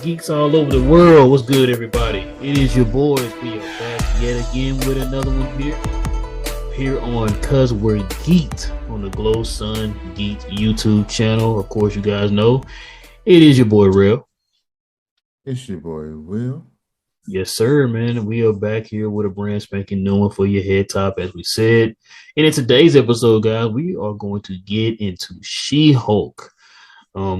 Geeks all over the world. What's good, everybody? It is your boys. We are back yet again with another one here on Cause We're Geeked on the Glow Sun Geek YouTube channel. Of course, you guys know it is your boy Real. It's your boy Will. Yes, sir, man. We are back here with a brand spanking new one for your head top, as we said. And in today's episode, guys, we are going to get into She-Hulk.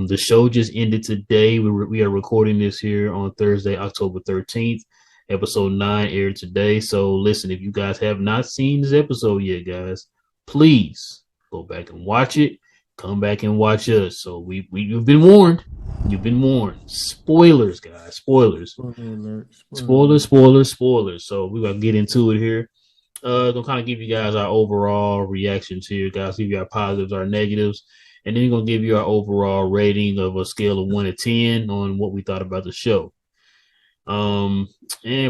The show just ended today. We are recording this here on Thursday, October 13th. Episode 9 aired today. So listen, if you guys have not seen this episode yet, guys, please go back and watch it. Come back and watch us. So you've been warned. You've been warned. Spoilers, guys. Spoilers. Spoiler alert. Spoilers. So we're gonna get into it here. Gonna kind of give you guys our overall reactions here, guys. Give you our positives, our negatives, and then we're gonna give you our overall rating of a scale of 1 to 10 on what we thought about the show. And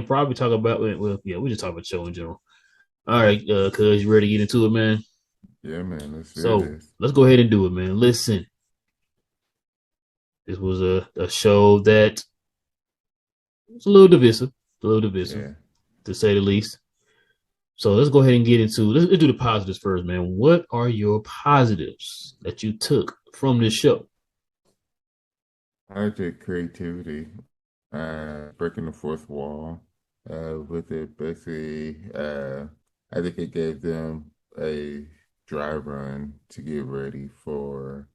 probably talk about we just talk about the show in general. All right, cuz you ready to get into it, man? Yeah, man. Let's do So this. let's go ahead and do it, man. Listen, this was a show that was a little divisive, Yeah. to say the least. So let's go ahead and get into let's do the positives first, man. What are your positives that you took from this show? I like the creativity, breaking the fourth wall, with it. Basically, I think it gave them a dry run to get ready for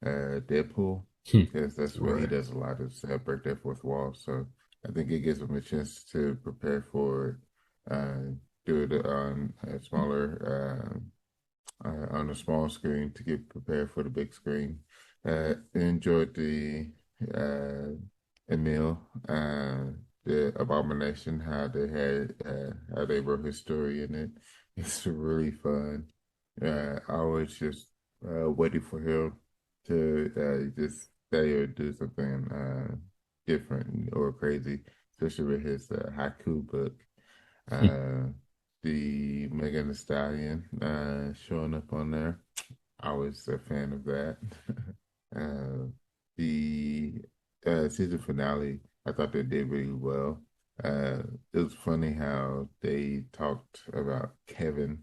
Deadpool, because that's what he Right. does a lot, is break that fourth wall. So I think it gives them a chance to prepare for it, do it on a on a small screen to get prepared for the big screen. Enjoyed the uh, Emil, the Abomination, how they wrote his story in it. It's really fun. I was just waiting for him to just say or do something different or crazy, especially with his haiku book. Uh, the Megan Thee Stallion showing up on there. I was a fan of that. uh, the season finale, I thought they did really well. It was funny how they talked about Kevin,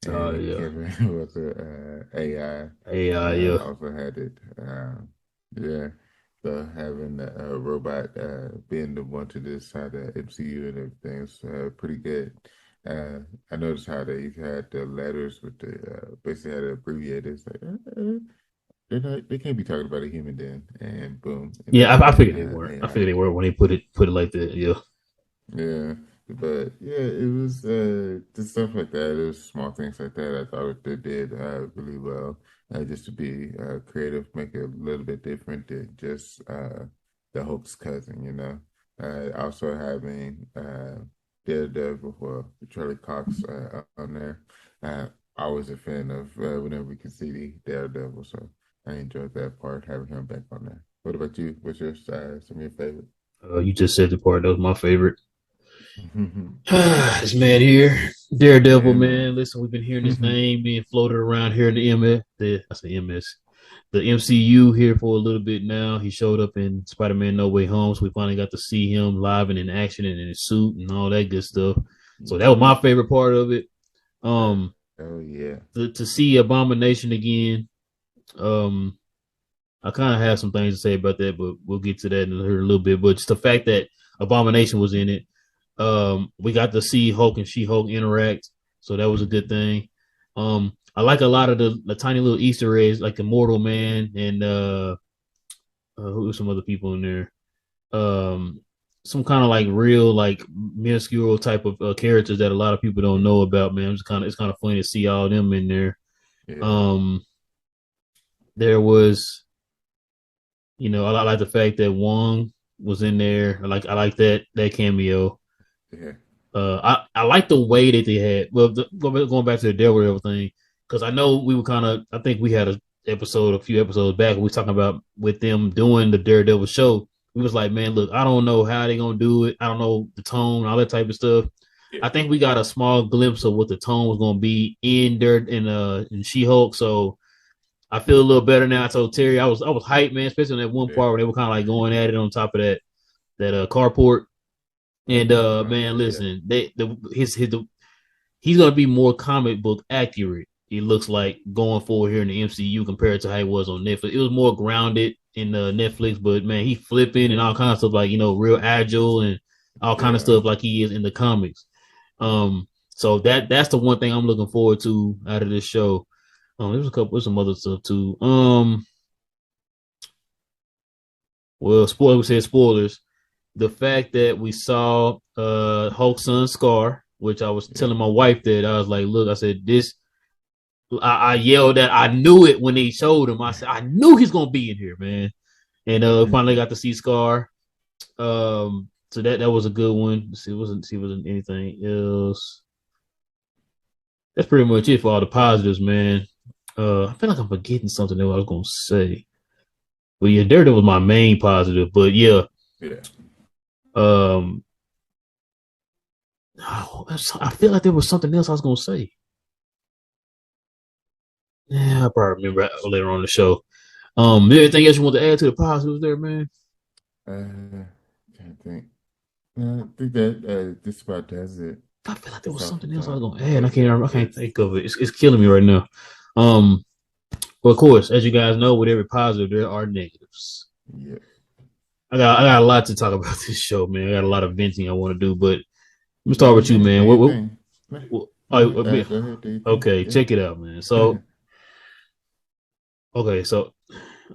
and Yeah. Kevin was a AI. Yeah. Also had it. Yeah. So having a robot being the one to decide the MCU and everything is pretty good. I noticed how they had the letters with the basically had it abbreviated. It's like, they can't be talking about a human then, and boom, and Yeah, they I talking figured they weren't. I AI. figured they were when they put it like that. Yeah. Yeah, but yeah, it was just stuff like that. It was small things like that. I thought they did really well. Just to be creative, make it a little bit different than just the Hulk's cousin, you know. Also having Daredevil, well, Charlie Cox on there. I was a fan of whenever we could see the Daredevil, so I enjoyed that part, having him back on there. What about you? What's your some of your favorite? You just said the part that was my favorite. This man here, Daredevil, Yeah, man. man. Listen, we've been hearing his name being floated around here in the MCU here for a little bit now. He showed up in Spider-Man No Way Home, so we finally got to see him live and in action and in his suit and all that good stuff. So that was my favorite part of it. Uh, Um, oh yeah. to see Abomination again. Um, I kind of have some things to say about that, but we'll get to that in a little bit. But just the fact that Abomination was in it, we got to see Hulk and She-Hulk interact, so that was a good thing. I like a lot of the tiny little Easter eggs, like Immortal Man and who are some other people in there. Some kind of like real like minuscule type of characters that a lot of people don't know about. Man, it's kind of funny to see all of them in there. Yeah. Um, there was, I like the fact that Wong was in there. I like that cameo. Yeah. I like the way that they had. Well, going back to the Daredevil thing, because I know we were kind of. I think we had a few episodes back. We were talking about with them doing the Daredevil show. We was like, man, look, I don't know how they gonna do it. I don't know the tone, all that type of stuff. Yeah. I think we got a small glimpse of what the tone was gonna be in Dirt in She Hulk. So I feel a little better now. I told Terry I was hyped, man, especially in that one Yeah. part where they were kind of like going at it on top of that. carport. And Right. man, Yeah. listen, he's gonna be more comic book accurate. It looks like going forward here in the MCU compared to how he was on Netflix. It was more grounded in Netflix, but man, he flipping and Yeah. all kinds of stuff like real agile and all kind of Yeah. stuff like he is in the comics. So that's the one thing I'm looking forward to out of this show. There's some other stuff too. Well, spoiler. We said spoilers. The fact that we saw Hulk's son Scar, which I was Yeah. telling my wife that I was like, look, I said this. I yelled that I knew it when they showed him. I said I knew he's gonna be in here, man. And finally got to see Scar. So that was a good one. See, wasn't anything else. That's pretty much it for all the positives, man. I feel like I'm forgetting something that I was gonna say. But yeah, Daredevil was my main positive. But yeah, Yeah. um, I feel like there was something else I was gonna say. Yeah, I'll probably remember later on in the show. Anything else you want to add to the positives there, man? I think. I think that just about does it. I feel like there That's was off the something else I was top gonna of add. And my I can't remember. I can't list. think of it. It's killing me right now. Um, but of course, as you guys know, with every positive, there are negatives. Yeah. I got a lot to talk about this show, man. I got a lot of venting I want to do, but let me Go start with you, ahead. Do man. your thing. Go ahead. Do your thing. Okay, Yeah. check it out, man. So okay, so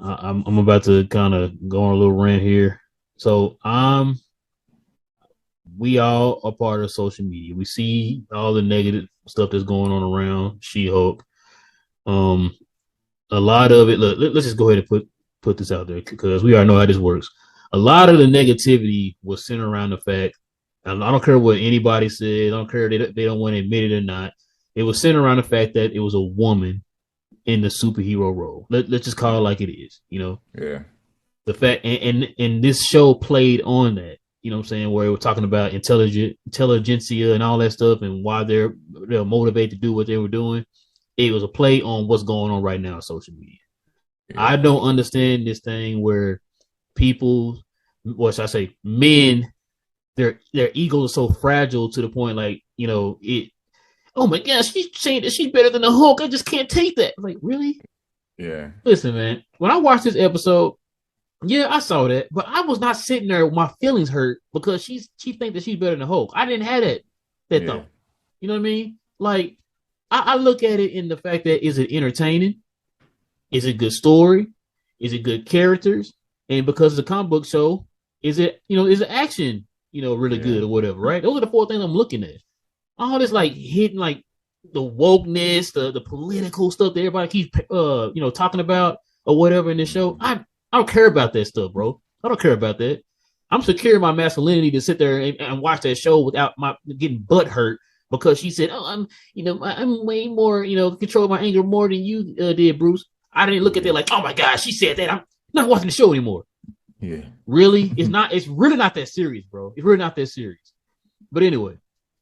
I'm about to kind of go on a little rant here. So we all are part of social media. We see all the negative stuff that's going on around She-Hulk. Um, a lot of it. Look, let's just go ahead and put this out there because we already know how this works. A lot of the negativity was centered around the fact, and I don't care what anybody says. I don't care if they don't want to admit it or not. It was centered around the fact that it was a woman in the superhero role. Let's just call it like it is. Yeah. The fact and this show played on that. You know what I'm saying? Where we're talking about intelligentsia and all that stuff and why they're motivated to do what they were doing. It was a play on what's going on right now on social media. Yeah. I don't understand this thing where people, what should I say, men, their ego is so fragile to the point like, it. Oh my gosh, she's saying that she's better than the Hulk. I just can't take that. Like, really? Yeah. Listen, man. When I watched this episode, yeah, I saw that, but I was not sitting there with my feelings hurt because she think that she's better than the Hulk. I didn't have that Yeah. thought. You know what I mean? Like, I look at it in the fact that is it entertaining? Is it good story? Is it good characters? And because it's a comic book show, is it action, really Yeah. good or whatever, right? Those are the four things I'm looking at. All this like hitting like the wokeness, the political stuff that everybody keeps talking about or whatever in this show. Mhm. I don't care about that stuff, bro. I don't care about that. I'm secure in my masculinity to sit there and watch that show without my getting butt hurt because she said, "Oh, I'm way more, control my anger more than you did, Bruce." I didn't look at that Yeah. like, "Oh my God, she said that." I'm not watching the show anymore. Yeah. Really, it's not. It's really not that serious, bro. It's really not that serious. But anyway,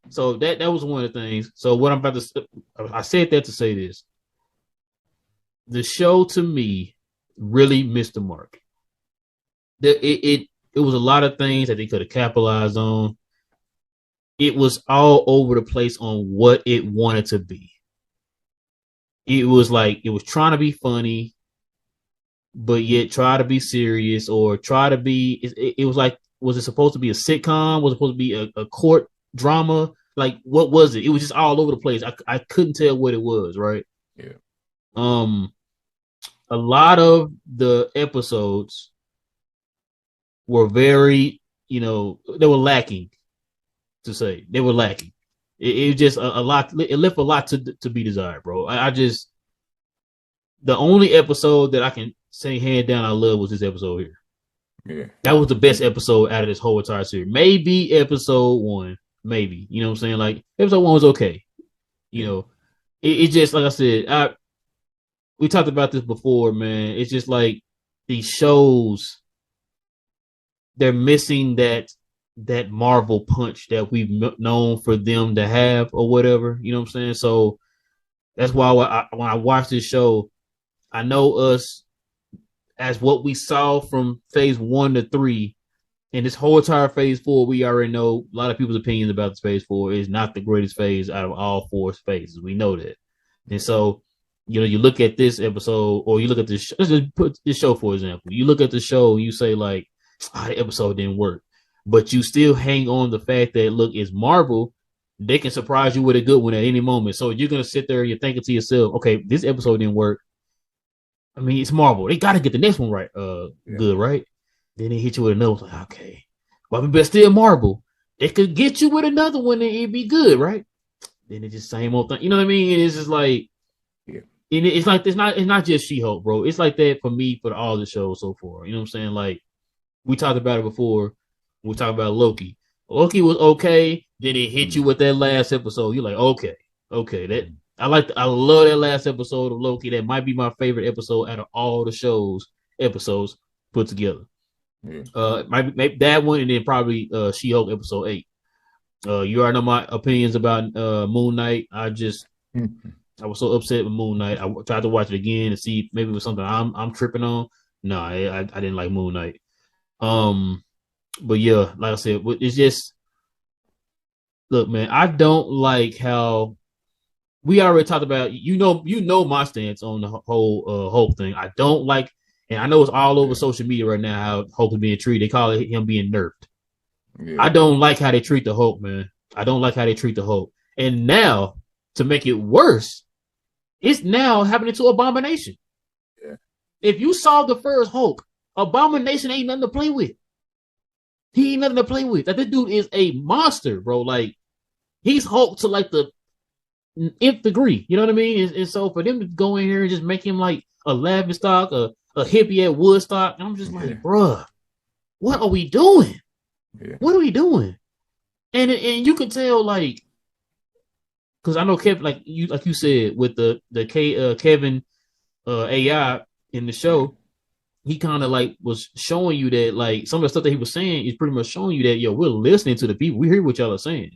so that was one of the things. So what I'm about to, I said that to say this: the show to me really missed the mark. It was a lot of things that they could have capitalized on. It was all over the place on what it wanted to be. It was like it was trying to be funny, but yet try to be serious or try to be. It was like, was it supposed to be a sitcom? Was it supposed to be a court drama? Like, what was it? It was just all over the place. I couldn't tell what it was. Right. Yeah. Um, a lot of the episodes were very, they were lacking. To say they were lacking. It was just a lot. It left a lot to be desired, bro. I just the only episode that I can say hand down I love was this episode here. Yeah. That was the best episode out of this whole entire series. Maybe episode one, maybe. You know what I'm saying? Like episode one was okay. You Yeah. know, it just like I said. We talked about this before, man. It's just like these shows, they're missing that Marvel punch that we've known for them to have or whatever. You know what I'm saying? So that's why when I watch this show, I know us as what we saw from phase 1 to 3. And this whole entire phase four, we already know a lot of people's opinions about the phase four is not the greatest phase out of all four phases. We know that. And so, you look at this episode or you look at this, let's just put this show, for example. You look at the show and you say, like, the episode didn't work. But you still hang on the fact that, look, it's Marvel. They can surprise you with a good one at any moment. So you're going to sit there and you're thinking to yourself, okay, this episode didn't work. I mean, it's Marvel. They got to get the next one right, Yeah. good, right? Then they hit you with another one. Like, okay, but still Marvel. They could get you with another one and it'd be good, right? Then it's just same old thing. You know what I mean? And it's just like, Yeah. and it's like it's not just She-Hulk, bro. It's like that for me for all the shows so far. You know what I'm saying? Like we talked about it before. We talked about Loki. Loki was okay. Then it hit you Mm. with that last episode. You're like, okay, that Mm. I love that last episode of Loki. That might be my favorite episode out of all the shows episodes put together. Yeah. Maybe that one, and then probably She-Hulk episode 8. You already know my opinions about Moon Knight. Mm. I was so upset with Moon Knight. I tried to watch it again to see if maybe it was something I'm tripping on. No, I didn't like Moon Knight. Um, but yeah, like I said, it's just look, man. I don't like how we already talked about. You know my stance on the whole Hulk thing. I don't like, and I know it's all over Yeah. social media right now how Hulk is being treated. They call it him being nerfed. Yeah. I don't like how they treat the Hulk, man. I don't like how they treat the Hulk. And now, to make it worse, it's now happening to Abomination. Yeah. If you saw the first Hulk, Abomination ain't nothing to play with. He ain't nothing to play with. Like this dude is a monster, bro. Like he's Hulk to like the nth degree. You know what I mean? And so for them to go in here and just make him like a laughing stock, a hippie at Woodstock, I'm just Yeah. like, bruh, what are we doing? Yeah. What are we doing? And you can tell like because I know Kevin, like you said with the Kevin AI in the Yeah. show, he kind of like was showing you that like some of the stuff that he was saying is pretty much showing you that yo, we're listening to the people, we hear what y'all are saying.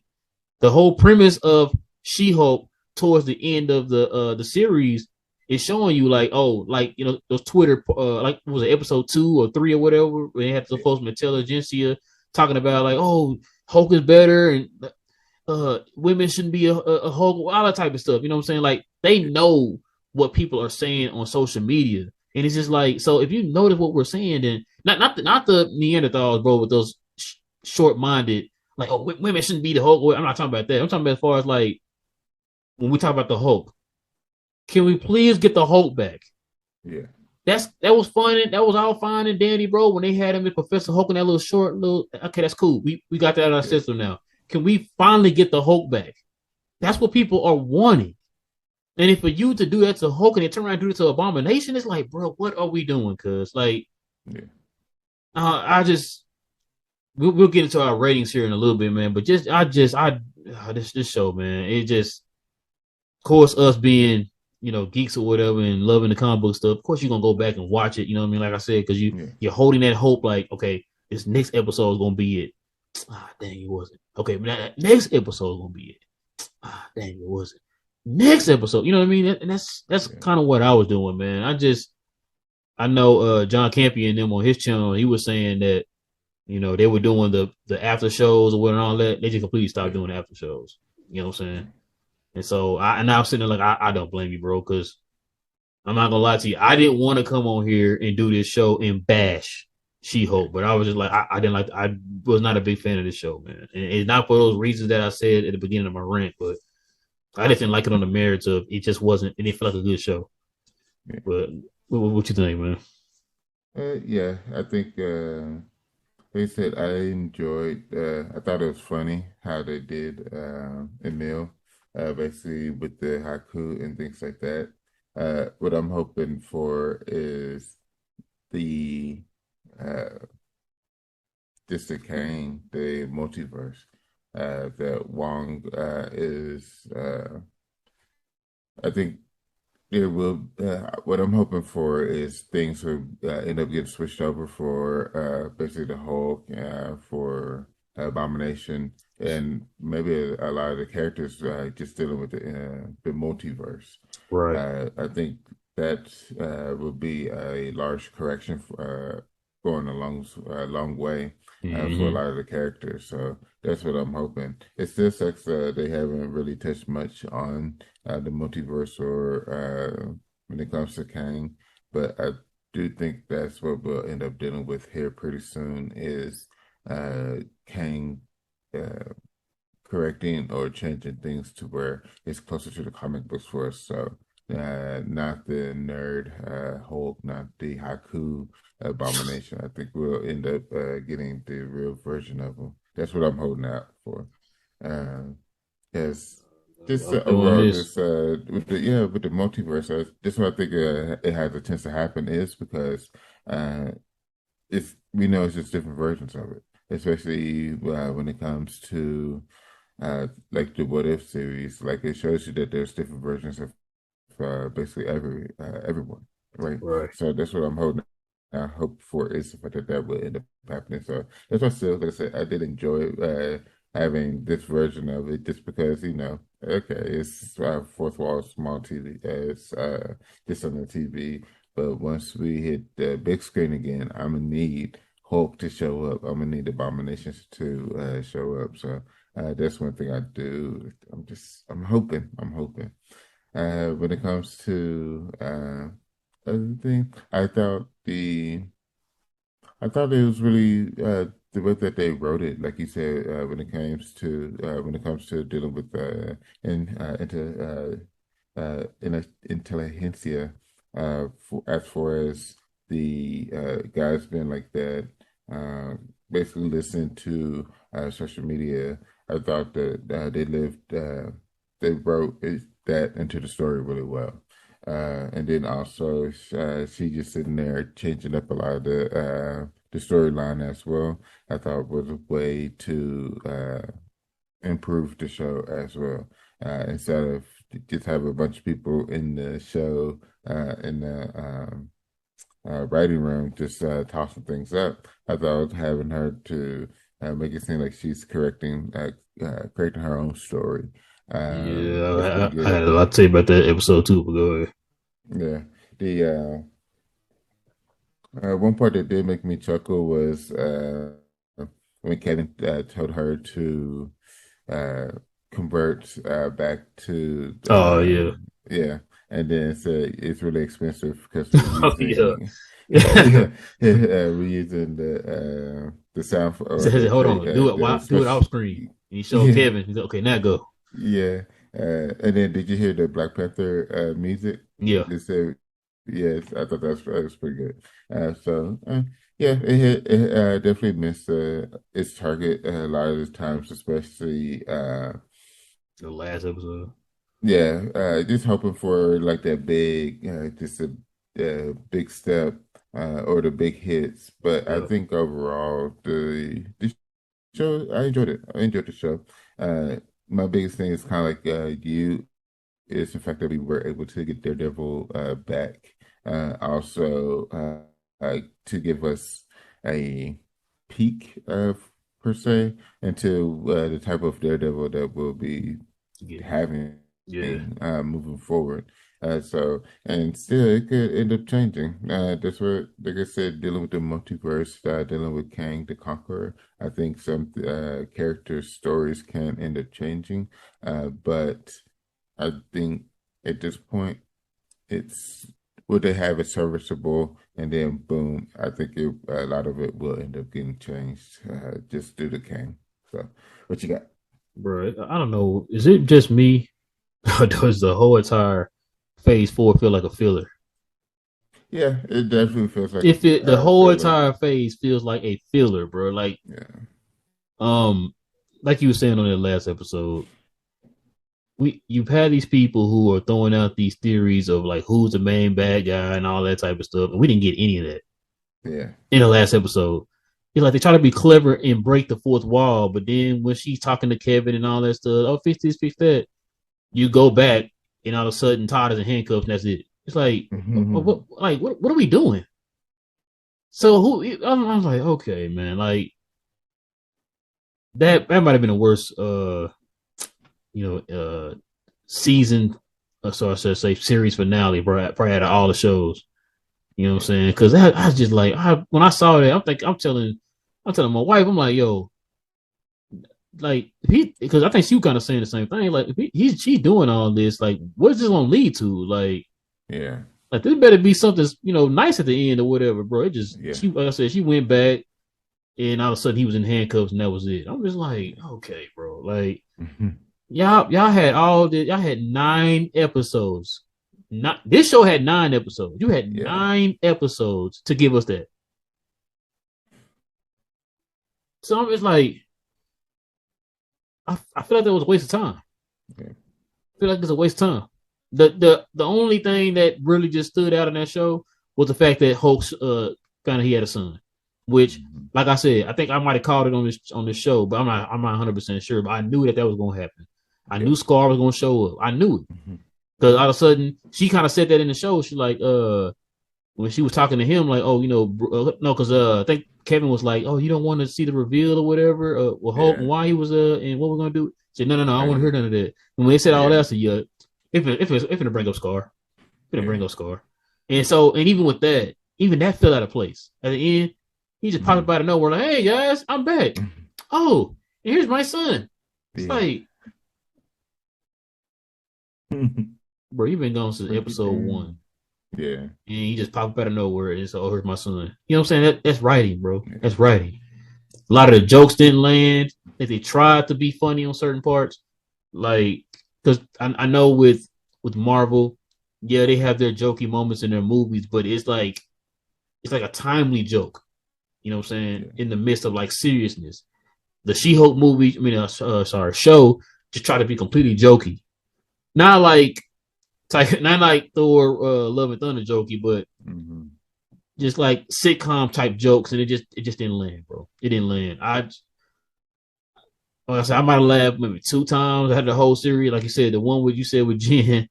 The whole premise of She-Hulk towards the end of the series is showing you like like those Twitter like what was it episode 2 or 3 or whatever where they had the Yeah. folks from intelligentsia talking about like Hulk is better and women shouldn't be a Hulk, all that type of stuff. You know what I'm saying? Like they know what people are saying on social media, and it's just like so. If you notice what we're saying, then not the Neanderthals, bro, with those short minded like women shouldn't be the Hulk. I'm not talking about that. I'm talking about as far as like when we talk about the Hulk, can we please get the Hulk back? Yeah. That was fun. That was all fine and dandy, bro. When they had him as Professor Hulk in that little short little. Okay, that's cool. We got that out of our Yeah. system now. Can we finally get the Hulk back? That's what people are wanting. And if for you to do that to Hulk and then turn around and do it to Abomination, it's like, bro, what are we doing? Cause like, Yeah. I just we'll get into our ratings here in a little bit, man. But this show, man, it just, of course, us being geeks or whatever and loving the comic book stuff. Of course, you're gonna go back and watch it. You know what I mean? Like I said, because Yeah. you're holding that hope, like, okay, this next episode is gonna be it. Ah, dang, it wasn't. Okay, but that next episode is gonna be it. Ah, dang, it wasn't. Next episode, you know what I mean? And that's Yeah. kind of what I was doing, man. I know John Campion them on his channel, he was saying that they were doing the after shows or what and all that. They just completely stopped Yeah. doing after shows. You know what I'm Yeah. saying? And so I was sitting there like I don't blame you, bro, because I'm not gonna lie to you. I didn't want to come on here and do this show and bash Yeah. She-Hulk, but I was just like I didn't like. I was not a big fan of this show, man, and it's not for those reasons that I said at the beginning of my rant, but I just didn't like it on the merits of it. Just wasn't. It didn't feel like a good show. Yeah. But what you think, man? Yeah. I think they said I enjoyed. I thought it was funny how they did Emil, basically with the haiku and things like that. What I'm hoping for is the uh, Distant Kane, the multiverse. That Wong is. I think it will. What I'm hoping for is things will end up getting switched over for basically the Hulk, for Abomination, and maybe a lot of the characters just dealing with the multiverse. Right. I think that will be a large correction for. going a long way for a Mm-hmm. lot of the characters. So that's what I'm hoping. It still sucks they haven't really touched much on the multiverse or when it comes to Kang, but I do think that's what we'll end up dealing with here pretty soon is Kang uh, correcting or changing things to where it's closer to the comic books for us. So, not the nerd Hulk, not the Haku abomination. I think we'll end up getting the real version of him. That's what I'm holding out for. Yes, just I'm feeling overall, this. this with the multiverse, this what I think it has a chance to happen is because uh, it's we know it's just different versions of it, especially when it comes to like the What If series, like it shows you that there's different versions of basically everyone, right? Right. So that's what I'm holding. I hope for is the fact that that will end up happening. So that's why still, like I said, I did enjoy having this version of it, just because okay, it's fourth wall small TV, it's just on the TV. But once we hit the big screen again, I'm gonna need Hulk to show up. I'm gonna need Abominations to show up. So. That's one thing I do. I'm hoping. When it comes to other thing, I thought it was really the way that they wrote it, like you said, when it comes to dealing with intelligentsia, as far as the guys being like that, basically listen to social media. I thought that they wrote that into the story really well. And then also, she just sitting there changing up a lot of the storyline as well. I thought was a way to improve the show as well. Instead of just have a bunch of people in the show in the writing room just tossing things up, I thought having her to make it seem like she's correcting her own story was Yeah, pretty I good. had a lot to say about that episode too, but go ahead. Yeah. The one part that did make me chuckle was when Kevin told her to uh, convert back to Oh yeah. yeah, and then said it's really expensive because we're Oh yeah. using yeah we're using the sound He or said, "Hold on, the do it special off screen." And he showed yeah Kevin. He's like, "Okay, now go." yeah, and then did you hear the Black Panther music? Yeah, They said, yes, I thought that was pretty good. Yeah, it definitely missed its target a lot of the times, especially the last episode. yeah, just hoping for like that just a big step or the big hits. But I Yeah, think overall the show I enjoyed it. I enjoyed the show. Uh, my biggest thing is kind of like you is the fact that we were able to get Daredevil back. Also, to give us a peek of per se into the type of Daredevil that we'll be yeah, having yeah. moving forward. And still, it could end up changing. That's what, like I said, dealing with the multiverse, dealing with Kang the Conqueror. I think some character stories can end up changing, but I think at this point, it's would they have it serviceable, and then boom, I think a lot of it will end up getting changed just due to Kang. So, what you got? Bro, I don't know. Is it just me, or does the whole entire Phase 4 feel like a filler? Yeah, it definitely feels like If it the a whole filler. entire phase feels like a filler, bro. Yeah, Um, like you were saying on that last episode, you've had these people who are throwing out these theories of like who's the main bad guy and all that type of stuff, and we didn't get any of that yeah, in the last episode. It's like they try to be clever and break the fourth wall, but then when she's talking to Kevin and all that stuff, oh, fix this, fix that, you go back and all of a sudden Todd is in handcuffs and that's it. It's like, what are we doing? So I was like, okay, man, like that might have been the worst, season, so I should say series finale, probably out of all the shows. You know what I'm saying? Because I was just like, when I saw that, I'm telling my wife, I'm like, yo, like because I think she was kind of saying the same thing. Like, if she's doing all this, like, what is this gonna lead to? Yeah, Like this better be something, nice at the end or whatever, bro. It just yeah. like I said, she went back and all of a sudden he was in handcuffs and that was it. I'm just like, okay, bro. Like y'all had all this, y'all had 9 episodes. Not this show had 9 episodes. You had Yeah, 9 episodes to give us that. So I'm just like, I feel like that was a waste of time. yeah, I feel like it's a waste of time. The only thing that really just stood out in that show was the fact that Hulk found out he had a son, which, hmm like I said, I think I might have called it on this show, but I'm not 100% sure. But I knew that was going to happen. I yeah, knew Scar was going to show up. I knew it hmm because all of a sudden she kind of said that in the show. She like when she was talking to him, like, oh, no, because I think Kevin was like, oh, you don't want to see the reveal or whatever, well, Hulk and yeah. why he was and what we're gonna do. She said, no, no, no, I don't want to I, hear none of that. And when they said all that, yeah, I said, yeah, if it bring up Scar, if it yeah, bring up Scar, and even with that, even that fell out of place at the end. He just popped hmm up out of nowhere, like, hey guys, I'm back. Oh, and here's my son. It's yeah. like, bro, you've been gone since Break it episode one. down. Yeah, And he just popped up out of nowhere and said, oh, here's my son. You know what I'm saying? That's writing, bro. yeah, That's writing. A lot of the jokes didn't land. If they tried to be funny on certain parts, like because I know with Marvel, yeah, they have their jokey moments in their movies, but it's like a timely joke. You know what I'm saying? yeah, In the midst of like seriousness, the She-Hulk movie, I mean, sorry, show just try to be completely jokey, not not like Thor, Love and Thunder jokey, but hmm just like sitcom type jokes, and it just didn't land, bro. It didn't land. Like I said, I might have laughed maybe 2 times. I had the whole series, like you said, the one what you said with Jen.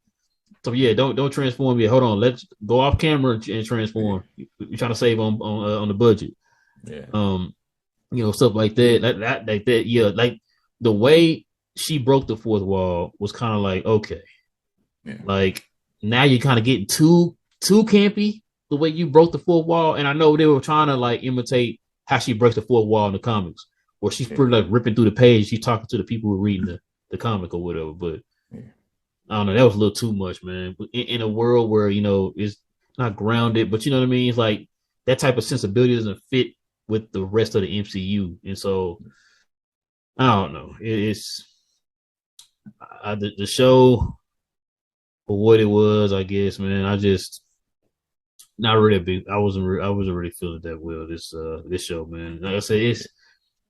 So yeah, don't transform yet. Hold on, let's go off camera and yeah, transform. You're trying to save on the budget. yeah, Um, stuff like that. Like that. Yeah, like the way she broke the fourth wall was kind of like okay, yeah, like now you're kind of getting too campy the way you broke the fourth wall. And I know they were trying to like imitate how she breaks the fourth wall in the comics, where she's yeah, pretty like ripping through the page. She's talking to the people who are reading the comic or whatever. But yeah, I don't know, that was a little too much, man. In a world where it's not grounded, but you know what I mean. It's like that type of sensibility doesn't fit with the rest of the MCU, and so I don't know. It's the show for what it was, I guess, man. I just not really big. I wasn't really feeling that well this show, man. Like I said, it's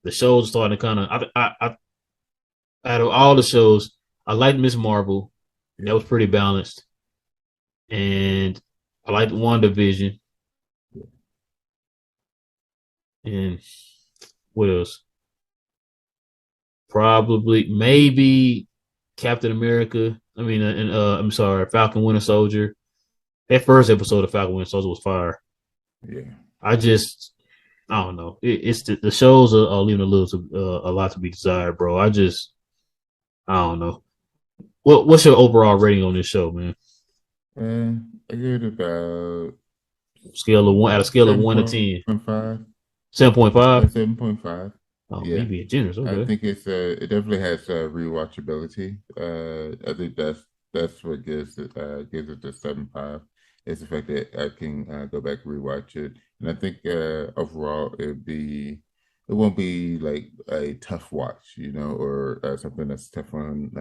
the show's starting to kind of. Out of all the shows, I liked Miss Marvel. That yeah. was pretty balanced, and I liked WandaVision. And what else? Probably maybe Captain America. I mean, and I'm sorry, Falcon Winter Soldier. That first episode of Falcon Winter Soldier was fire. Yeah. I just I don't know. It's the shows are leaving a lot to be desired, bro. I don't know. What's your overall rating on this show, man? I give it about Scale of one out of scale of seven 1 to 10. point five. 7.5. 7.5. Oh, Yeah. maybe a generous. I Okay. think it definitely has rewatchability. I think that's what gives it the 7.5. It's the fact that I can go back and rewatch it, and I think overall it won't be like a tough watch, or something that's tough on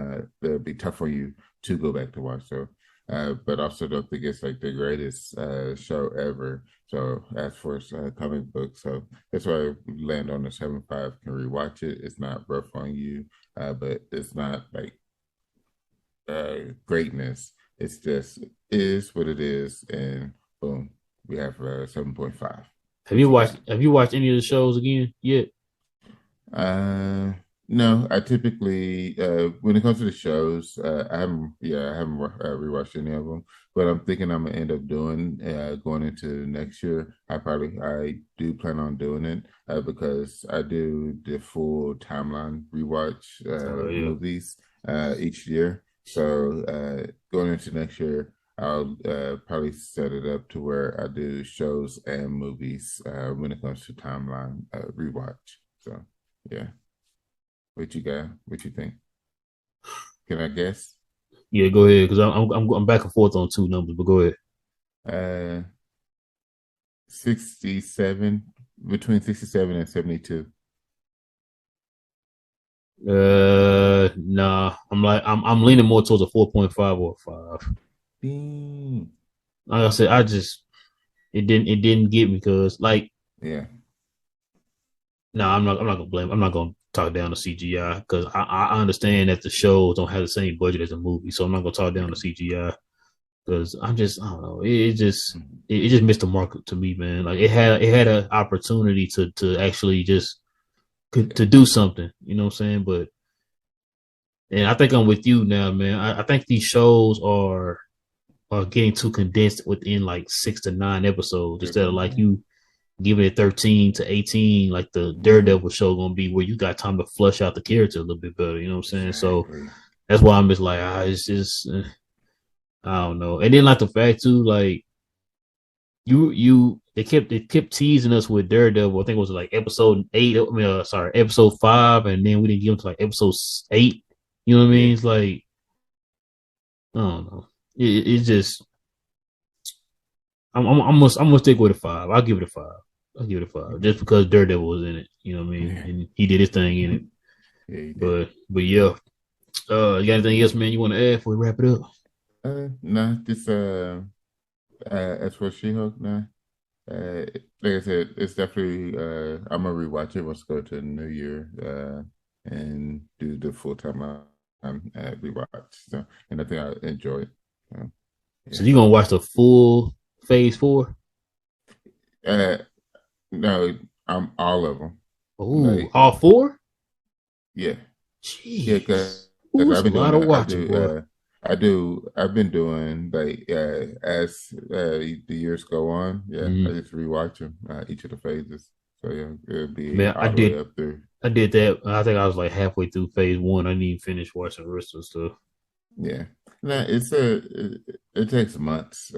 that'll be tough on you to go back to watch. So, but also don't think it's like the greatest show ever. So as for comic books, so that's why I land on the 7.5. Can rewatch it. It's not rough on you, but it's not like greatness. It's just is what it is, and boom, we have 7.5. What you got? Have you watched any of the shows again yet? Uh, no, I typically when it comes to the shows, I haven't rewatched any of them, but I'm thinking I'm gonna end up doing going into next year. I do plan on doing it because I do the full timeline rewatch Oh yeah. movies each year. So going into next year, I'll probably set it up to where I do shows and movies when it comes to timeline rewatch. So yeah, what you got? What you think? Can I guess? Yeah, go ahead because I'm back and forth on two numbers, but go ahead. Uh, 67, between 67 and 72. Nah, I'm leaning more towards a 4.5 or a 5. Ding. Like I said, it didn't get me because like Yeah, no, I'm not gonna blame. I'm not gonna talk down the CGI because I understand that the shows don't have the same budget as a movie, so I'm not gonna talk down the CGI because I don't know. It just missed the mark to me, man. Like it had an opportunity to actually just to do something. You know what I'm saying? But and I think I'm with you now, man. I think these shows are getting too condensed within like 6 to 9 episodes instead of like you giving it 13 to 18, like the yeah, Daredevil show gonna be where you got time to flush out the character a little bit better. You know what I'm saying? So exactly. that's why I'm just like, it's just, I don't know. And then like the fact too, like they kept teasing us with Daredevil. I think it was like episode 8. I mean, sorry, episode 5, and then we didn't get them to like episode 8. You know what I Yeah, mean? It's like I don't know. It's just I'm gonna stick with a 5. I'll give it a 5. I'll give it a 5 just because Daredevil was in it. You know what I mean? yeah, And he did his thing in it. yeah, you did. But yeah. You got anything else, man? You want to add before we wrap it up? No, just as for She-Hulk, no. Like I said, it's definitely I'm gonna rewatch it. Let's go to the new year and do the full time rewatch. So, and I think I enjoy it. So, So yeah. you gonna watch the full Phase 4? Uh, no, I'm all of them. Oh, Like, all four? yeah, yeah, Jeez. because Ooh, I've it's a been doing lot of that. watching, boy. I've been doing like as the years go on. Yeah, I Mm. just rewatch them each of the phases. So yeah, it'll be Man, I all the way did up there. I did that. I think I was like halfway through Phase 1. I didn't even finish watching the rest of the stuff. Yeah, no, it takes months.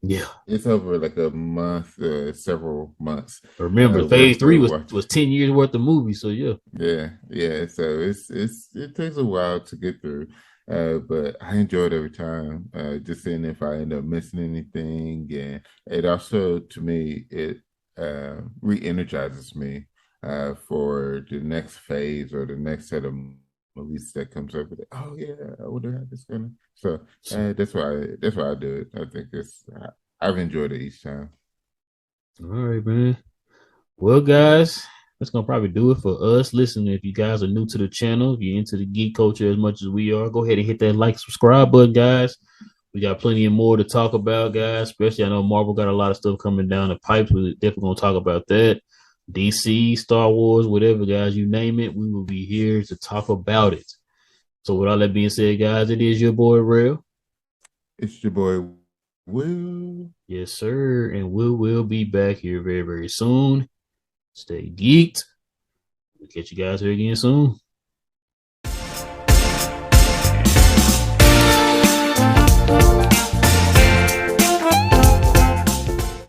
Yeah. It's over like a month, several months Remember, Phase worth 3 of was watching. was 10 years worth of movies. So yeah. Yeah, yeah. So it takes a while to get through, but I enjoy it every time. Just seeing if I end up missing anything, and it also to me it re-energizes me for the next phase or the next set of movies that comes up with it. Oh yeah, I wonder how this gonna. So So, that's why I do it. I think I've enjoyed it each time. all right, man. Well, guys, that's gonna probably do it for us. Listen, if you guys are new to the channel, if you're into the geek culture as much as we are, go ahead and hit that like, subscribe button, guys. We got plenty more to talk about, guys. Especially, I know Marvel got a lot of stuff coming down the pipes. We're definitely gonna talk about that. DC, Star Wars, whatever, guys, you name it, we will be here to talk about it. So, with all that being said, guys, it is your boy Real. It's your boy Will. Yes, sir, and we'll be back here very, very soon. Stay geeked. We'll catch you guys here again soon.